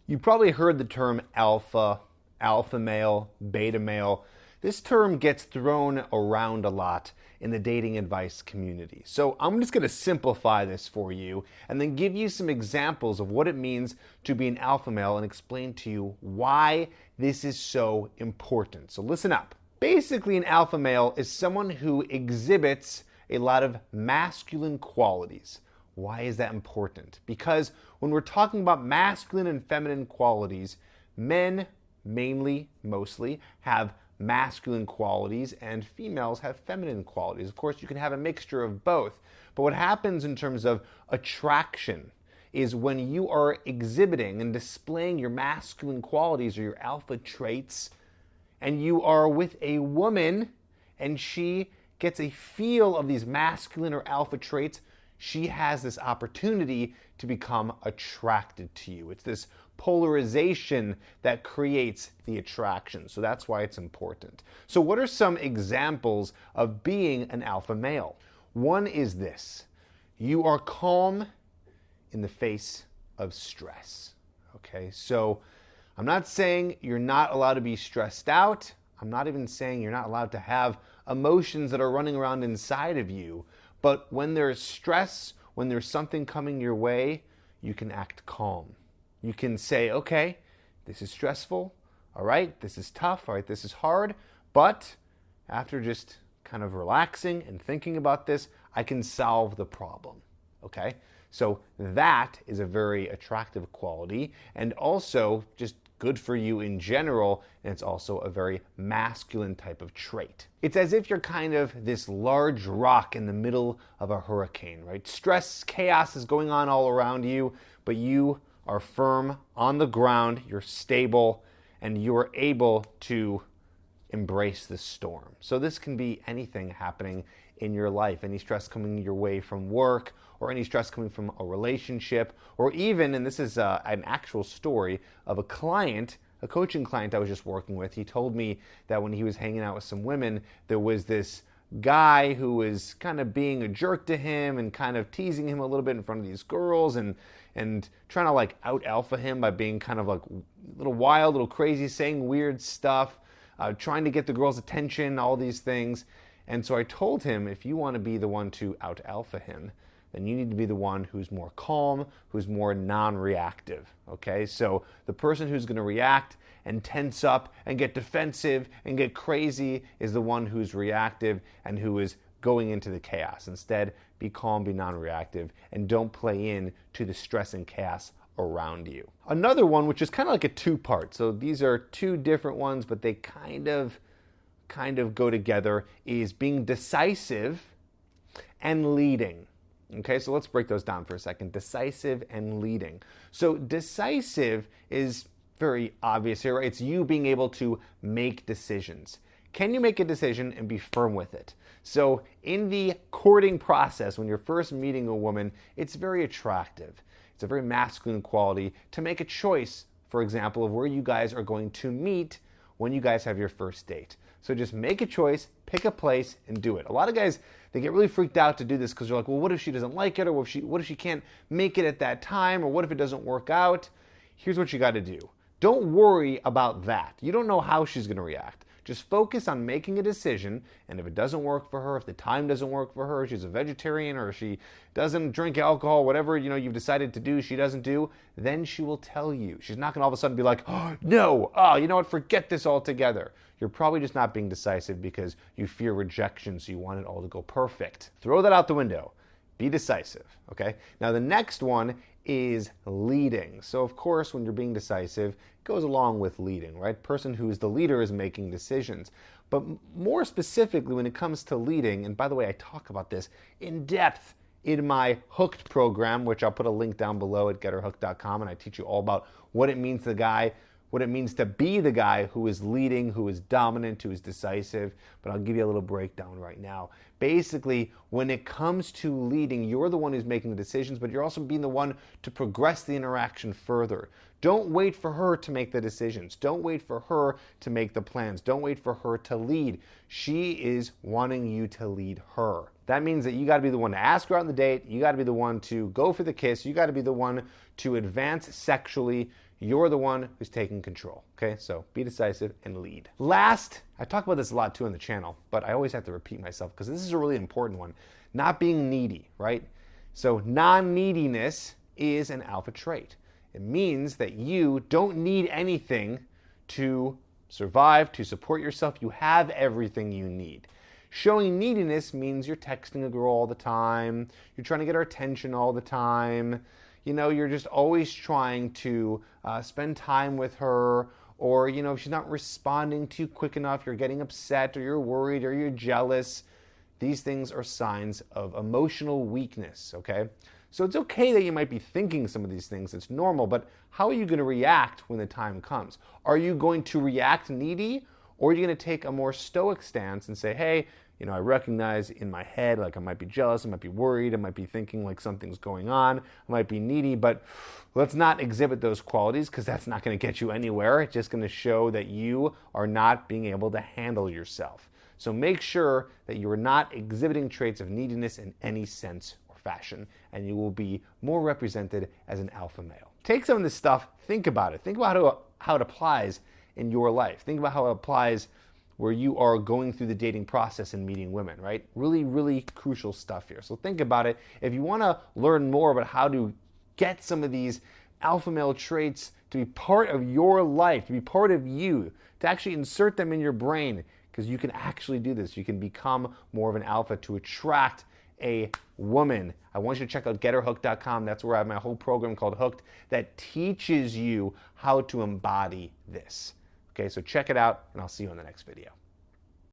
You probably heard the term alpha, alpha male, beta male. This term gets thrown around a lot in the dating advice community. So I'm just going to simplify this for you and then give you some examples of what it means to be an alpha male and explain to you why this is so important. So listen up. Basically, an alpha male is someone who exhibits a lot of masculine qualities. Why is that important? Because when we're talking about masculine and feminine qualities, men mainly, mostly, have masculine qualities and females have feminine qualities. Of course, you can have a mixture of both. But what happens in terms of attraction is when you are exhibiting and displaying your masculine qualities or your alpha traits, and you are with a woman and she gets a feel of these masculine or alpha traits, she has this opportunity to become attracted to you. It's this polarization that creates the attraction. So that's why it's important. So what are some examples of being an alpha male? One is this: you are calm in the face of stress. Okay, so I'm not saying you're not allowed to be stressed out. I'm not even saying you're not allowed to have emotions that are running around inside of you. But when there's stress, when there's something coming your way, you can act calm. You can say, okay, this is stressful. All right, this is tough. All right, this is hard. But after just kind of relaxing and thinking about this, I can solve the problem. Okay? So that is a very attractive quality and also just good for you in general, and it's also a very masculine type of trait. It's as if you're kind of this large rock in the middle of a hurricane, right? Stress, chaos is going on all around you, but you are firm on the ground, you're stable, and you're able to embrace the storm. So this can be anything happening in your life, any stress coming your way from work, or any stress coming from a relationship, or even, and this is an actual story of a client, a coaching client I was just working with. He told me that when he was hanging out with some women, there was this guy who was kind of being a jerk to him and kind of teasing him a little bit in front of these girls and trying to like out alpha him by being kind of like a little wild, a little crazy, saying weird stuff, trying to get the girls' attention, all these things. And so I told him, if you want to be the one to out alpha him, then you need to be the one who's more calm, who's more non-reactive, okay? So the person who's going to react and tense up and get defensive and get crazy is the one who's reactive and who is going into the chaos. Instead, be calm, be non-reactive, and don't play in to the stress and chaos around you. Another one, which is kind of like a two-part, so these are two different ones, but they kind of go together, is being decisive and leading. Okay, so let's break those down for a second. Decisive and leading. So decisive is very obvious here, right? It's you being able to make decisions. Can you make a decision and be firm with it? So in the courting process, when you're first meeting a woman, it's very attractive. It's a very masculine quality to make a choice, for example, of where you guys are going to meet when you guys have your first date. So just make a choice, pick a place, and do it. A lot of guys, they get really freaked out to do this because they're like, well, what if she doesn't like it? Or what if she can't make it at that time? Or what if it doesn't work out? Here's what you got to do. Don't worry about that. You don't know how she's going to react. Just focus on making a decision, and if it doesn't work for her, if the time doesn't work for her, she's a vegetarian or she doesn't drink alcohol, whatever you've decided to do, she doesn't do, then she will tell you. She's not going to all of a sudden be like, oh, no, you know what, forget this altogether. You're probably just not being decisive because you fear rejection, so you want it all to go perfect. Throw that out the window. Be decisive, okay? Now the next one is leading. So of course, when you're being decisive, it goes along with leading, right? Person who is the leader is making decisions. But more specifically, when it comes to leading, and by the way, I talk about this in depth in my Hooked program, which I'll put a link down below at getherhooked.com, and I teach you all about what it means to be the guy who is leading, who is dominant, who is decisive. But I'll give you a little breakdown right now. Basically, when it comes to leading, you're the one who's making the decisions, but you're also being the one to progress the interaction further. Don't wait for her to make the decisions. Don't wait for her to make the plans. Don't wait for her to lead. She is wanting you to lead her. That means that you got to be the one to ask her out on the date. You got to be the one to go for the kiss. You got to be the one to advance sexually. You're the one who's taking control, okay? So be decisive and lead. Last, I talk about this a lot too on the channel, but I always have to repeat myself because this is a really important one. Not being needy, right? So non-neediness is an alpha trait. It means that you don't need anything to survive, to support yourself. You have everything you need. Showing neediness means you're texting a girl all the time, you're trying to get her attention all the time, you're just always trying to spend time with her, or, if she's not responding to you quick enough, you're getting upset, or you're worried, or you're jealous. These things are signs of emotional weakness, okay? So it's okay that you might be thinking some of these things, it's normal, but how are you going to react when the time comes? Are you going to react needy, or are you going to take a more stoic stance and say, hey, I recognize in my head, like I might be jealous, I might be worried, I might be thinking like something's going on, I might be needy, but let's not exhibit those qualities because that's not going to get you anywhere. It's just going to show that you are not being able to handle yourself. So make sure that you are not exhibiting traits of neediness in any sense or fashion, and you will be more represented as an alpha male. Take some of this stuff, think about it. Think about how it applies in your life. Think about how it applies where you are going through the dating process and meeting women, right? Really, really crucial stuff here. So think about it. If you want to learn more about how to get some of these alpha male traits to be part of your life, to be part of you, to actually insert them in your brain, because you can actually do this. You can become more of an alpha to attract a woman. I want you to check out getherhooked.com. That's where I have my whole program called Hooked that teaches you how to embody this. Okay, so check it out, and I'll see you in the next video.